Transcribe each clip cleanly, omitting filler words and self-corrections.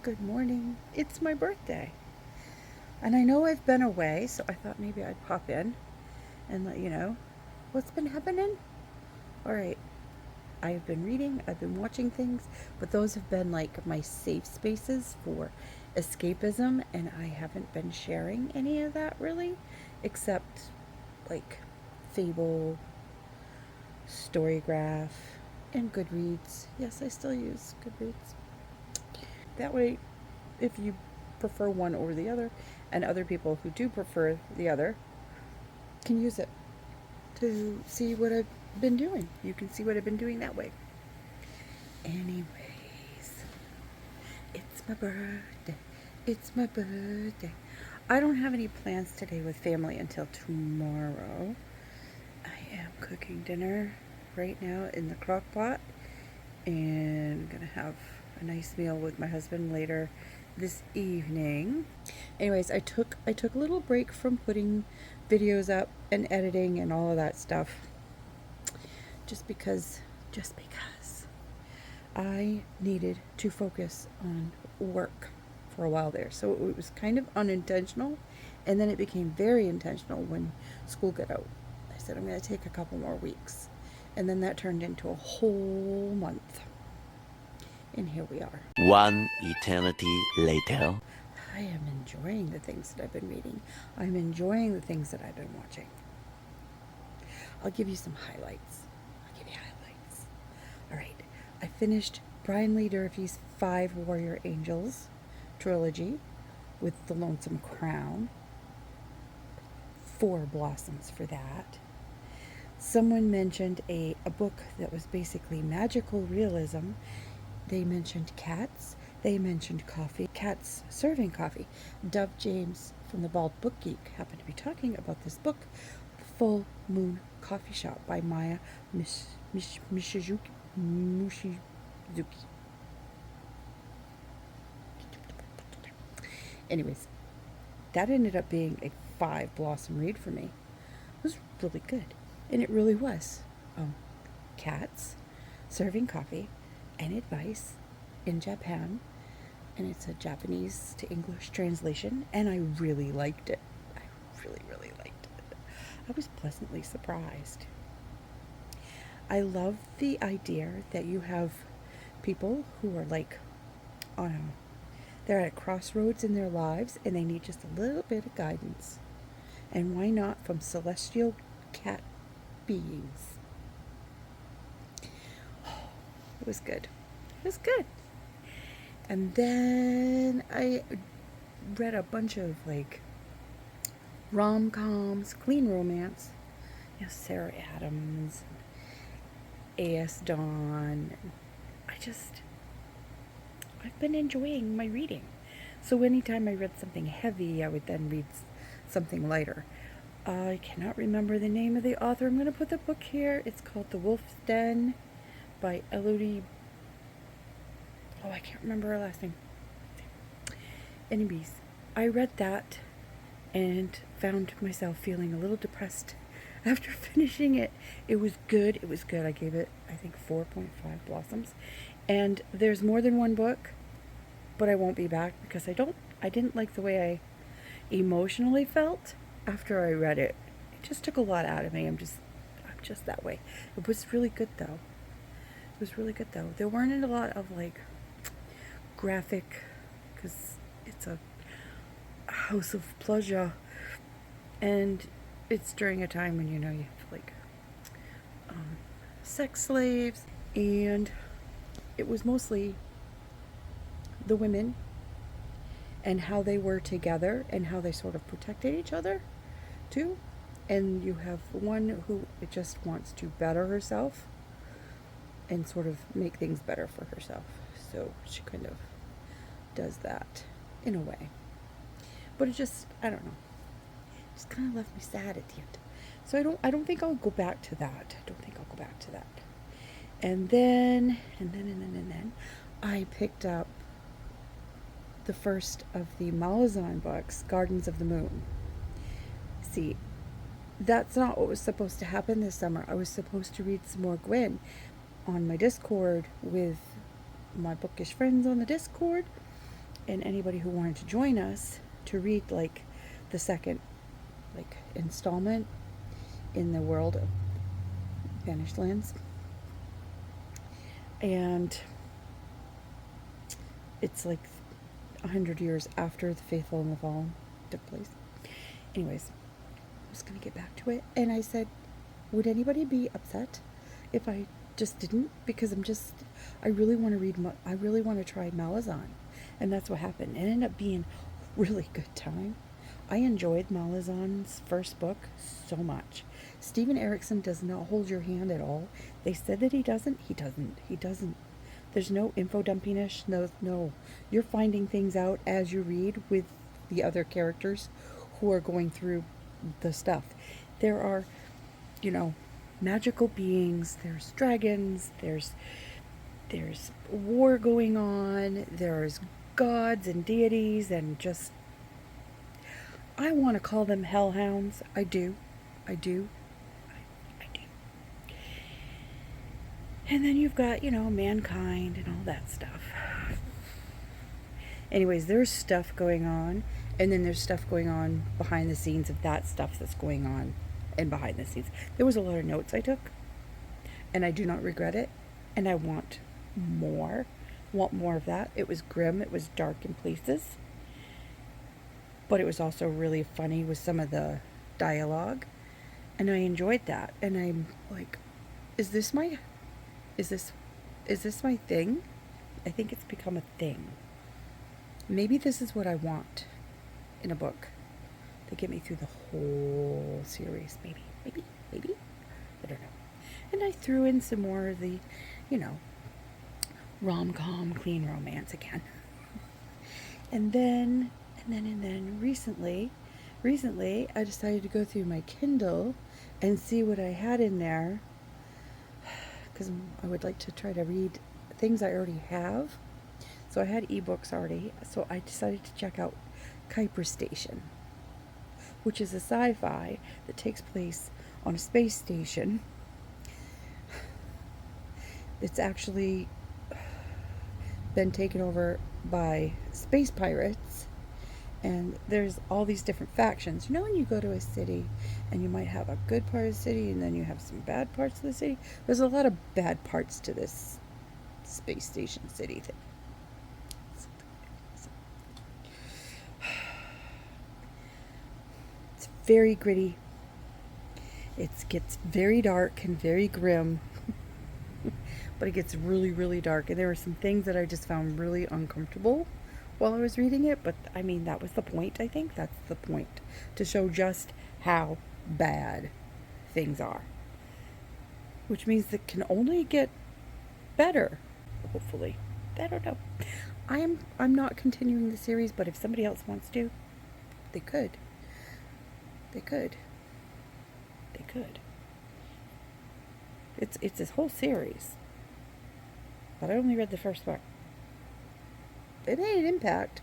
Good morning. It's my birthday. And I know I've been away, so I thought maybe I'd pop in and let you know what's been happening. All right. I've been reading, I've been watching things, but those have been like my safe spaces for escapism, and I haven't been sharing any of that really, except like Fable, Storygraph, and Goodreads. Yes, I still use Goodreads. That way, if you prefer one over the other, and other people who do prefer the other can use it to see what I've been doing. You can see what I've been doing that way. Anyways, it's my birthday. It's my birthday. I don't have any plans today with family until tomorrow. I am cooking dinner right now in the crock pot, and I'm gonna have a nice meal with my husband later this evening. Anyways, I took a little break from putting videos up and editing and all of that stuff just because I needed to focus on work for a while there. So it was kind of unintentional, and then it became very intentional when school got out. I said I'm going to take a couple more weeks, and then that turned into a whole month. And here we are. One eternity later. I am enjoying the things that I've been reading. I'm enjoying the things that I've been watching. I'll give you some highlights. All right. I finished Brian Lee Durfee's 5 Warrior Angels trilogy with The Lonesome Crown. 4 blossoms for that. Someone mentioned a book that was basically magical realism. They mentioned cats. They mentioned coffee. Cats serving coffee. Dove James from the Bald Book Geek happened to be talking about this book, The Full Moon Coffee Shop by Maya Mishizuki. Anyways, that ended up being a 5 blossom read for me. It was really good, and it really was. Cats, serving coffee, and advice in Japan, and it's a Japanese to English translation, and I really liked it. I really liked it. I was pleasantly surprised. I love the idea that you have people who are like, they're at a crossroads in their lives and they need just a little bit of guidance. And why not from celestial cat beings? It was good. It was good. And then I read a bunch of like rom-coms, clean romance. Sarah Adams, A.S. Dawn. I've been enjoying my reading. So anytime I read something heavy, I would then read something lighter. I cannot remember the name of the author. I'm going to put the book here. It's called The Wolf's Den by Elodie. I can't remember her last name. Anyways, I read that and found myself feeling a little depressed after finishing it. It was good. I gave it, I think, 4.5 blossoms. And there's more than one book, but I won't be back because I didn't like the way I emotionally felt after I read it. It just took a lot out of me. I'm just that way. It was really good though. There weren't a lot of like graphic, because it's a house of pleasure, and it's during a time when you have like sex slaves, and it was mostly the women and how they were together and how they sort of protected each other too. And you have one who just wants to better herself and sort of make things better for herself. So she kind of does that in a way. But it just, I don't know. It just kind of left me sad at the end. So I don't think I'll go back to that. And then I picked up the first of the Malazan books, Gardens of the Moon. See, that's not what was supposed to happen this summer. I was supposed to read some more Gwen on my Discord with my bookish friends on the Discord, and anybody who wanted to join us to read like the second like installment in the world of Vanished Lands. And it's like 100 years after the Faithful and the Fallen took place. Anyways, I was going to get back to it. And I said, would anybody be upset if I just didn't? Because I really want to read, I really want to try Malazan. And that's what happened. It ended up being a really good time. I enjoyed Malazan's first book so much. Steven Erikson does not hold your hand at all. They said that he doesn't. He doesn't. There's no info dumpiness. No. You're finding things out as you read with the other characters who are going through the stuff. There are, magical beings. There's dragons. There's war going on. There's gods and deities and just, I want to call them hellhounds. I do. And then you've got, mankind and all that stuff. Anyways, there's stuff going on. And then there's stuff going on behind the scenes of that stuff that's going on and behind the scenes. There was a lot of notes I took. And I do not regret it. And I want more. Want more of that. It was grim. It was dark in places. But it was also really funny with some of the dialogue. And I enjoyed that. And I'm like, is this my thing? I think it's become a thing. Maybe this is what I want in a book to get me through the whole series. Maybe. I don't know. And I threw in some more of the, rom-com clean romance again. And then recently I decided to go through my Kindle and see what I had in there, because I would like to try to read things I already have. So I had ebooks already, so I decided to check out Kuiper Station, which is a sci-fi that takes place on a space station. It's actually been taken over by space pirates, and there's all these different factions. When you go to a city and you might have a good part of the city and then you have some bad parts of the city, there's a lot of bad parts to this space station city thing. It's very gritty. It gets very dark and very grim. But it gets really, really dark. And there were some things that I just found really uncomfortable while I was reading it. But, that was the point, I think. That's the point. To show just how bad things are. Which means it can only get better, hopefully. I don't know. I'm not continuing the series, but if somebody else wants to, they could. It's this whole series. But I only read the first book. It made an impact.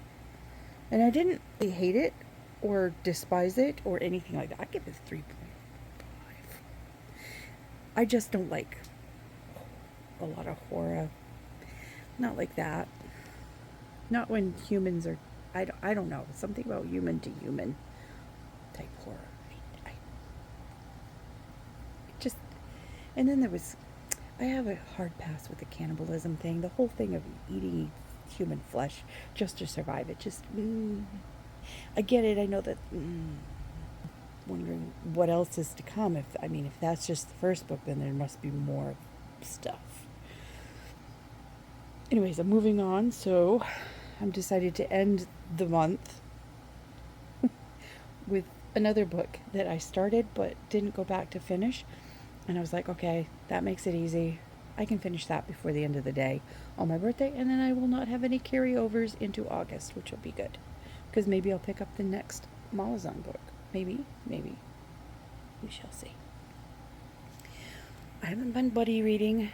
And I didn't hate it or despise it or anything like that. I give it a 3.5. I just don't like a lot of horror. Not like that. Not when humans are, I don't know. Something about human to human type horror. And then I have a hard pass with the cannibalism thing. The whole thing of eating human flesh just to survive. It just, I get it. I know that, wondering what else is to come. If that's just the first book, then there must be more stuff. Anyways, I'm moving on. So I'm decided to end the month with another book that I started but didn't go back to finish. And I was like, okay, that makes it easy. I can finish that before the end of the day on my birthday, and then I will not have any carryovers into August, which will be good. Because maybe I'll pick up the next Malazan book. Maybe. We shall see. I haven't been buddy reading,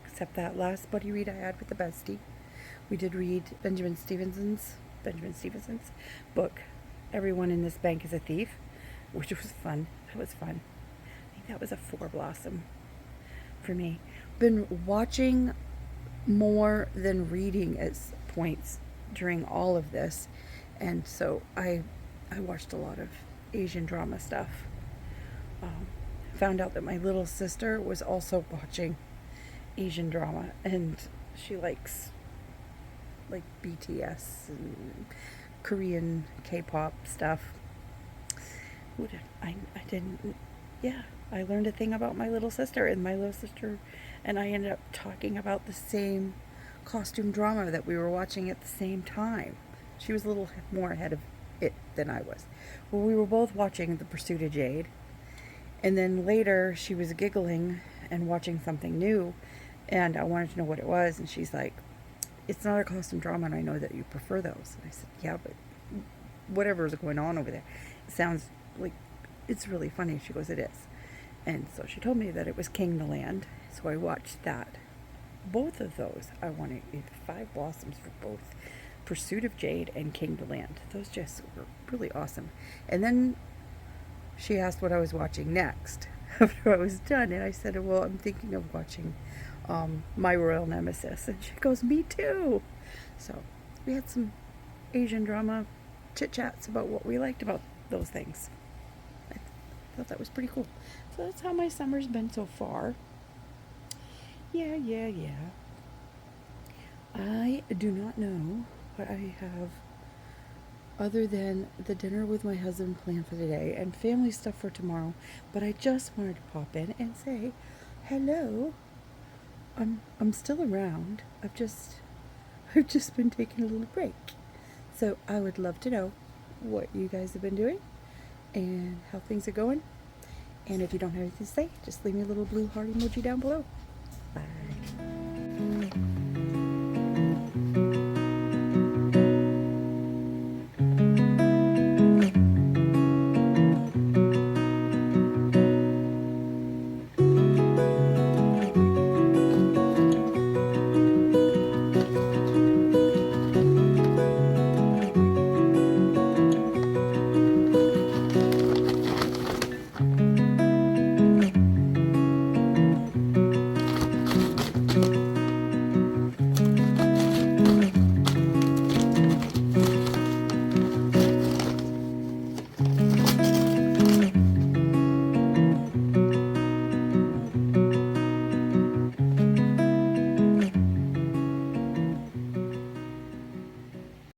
except that last buddy read I had with the Bestie. We did read Benjamin Stevenson's book, Everyone in This Bank is a Thief, which was fun. That was fun. That was a 4 blossom for me. Been watching more than reading at points during all of this, and so I watched a lot of Asian drama stuff. Found out that my little sister was also watching Asian drama, and she likes like BTS and Korean K-pop stuff. I didn't, yeah, I learned a thing about my little sister, and my little sister and I ended up talking about the same costume drama that we were watching at the same time. She was a little more ahead of it than I was. Well, we were both watching The Pursuit of Jade, and then later she was giggling and watching something new, and I wanted to know what it was, and she's like, it's not a costume drama, and I know that you prefer those. And I said, yeah, but whatever is going on over there, it sounds like it's really funny. She goes, it is. And so she told me that it was Kindle Land, so I watched that. Both of those, I wanted 5 blossoms for both Pursuit of Jade and Kindle Land. Those just were really awesome. And then she asked what I was watching next after I was done, and I said, well, I'm thinking of watching My Royal Nemesis. And she goes, me too. So we had some Asian drama chit-chats about what we liked about those things. I thought that was pretty cool. So that's how my summer's been so far. Yeah. I do not know what I have other than the dinner with my husband planned for today and family stuff for tomorrow, but I just wanted to pop in and say hello. I'm still around. I've just been taking a little break. So I would love to know what you guys have been doing and how things are going. And if you don't have anything to say, just leave me a little blue heart emoji down below. Bye.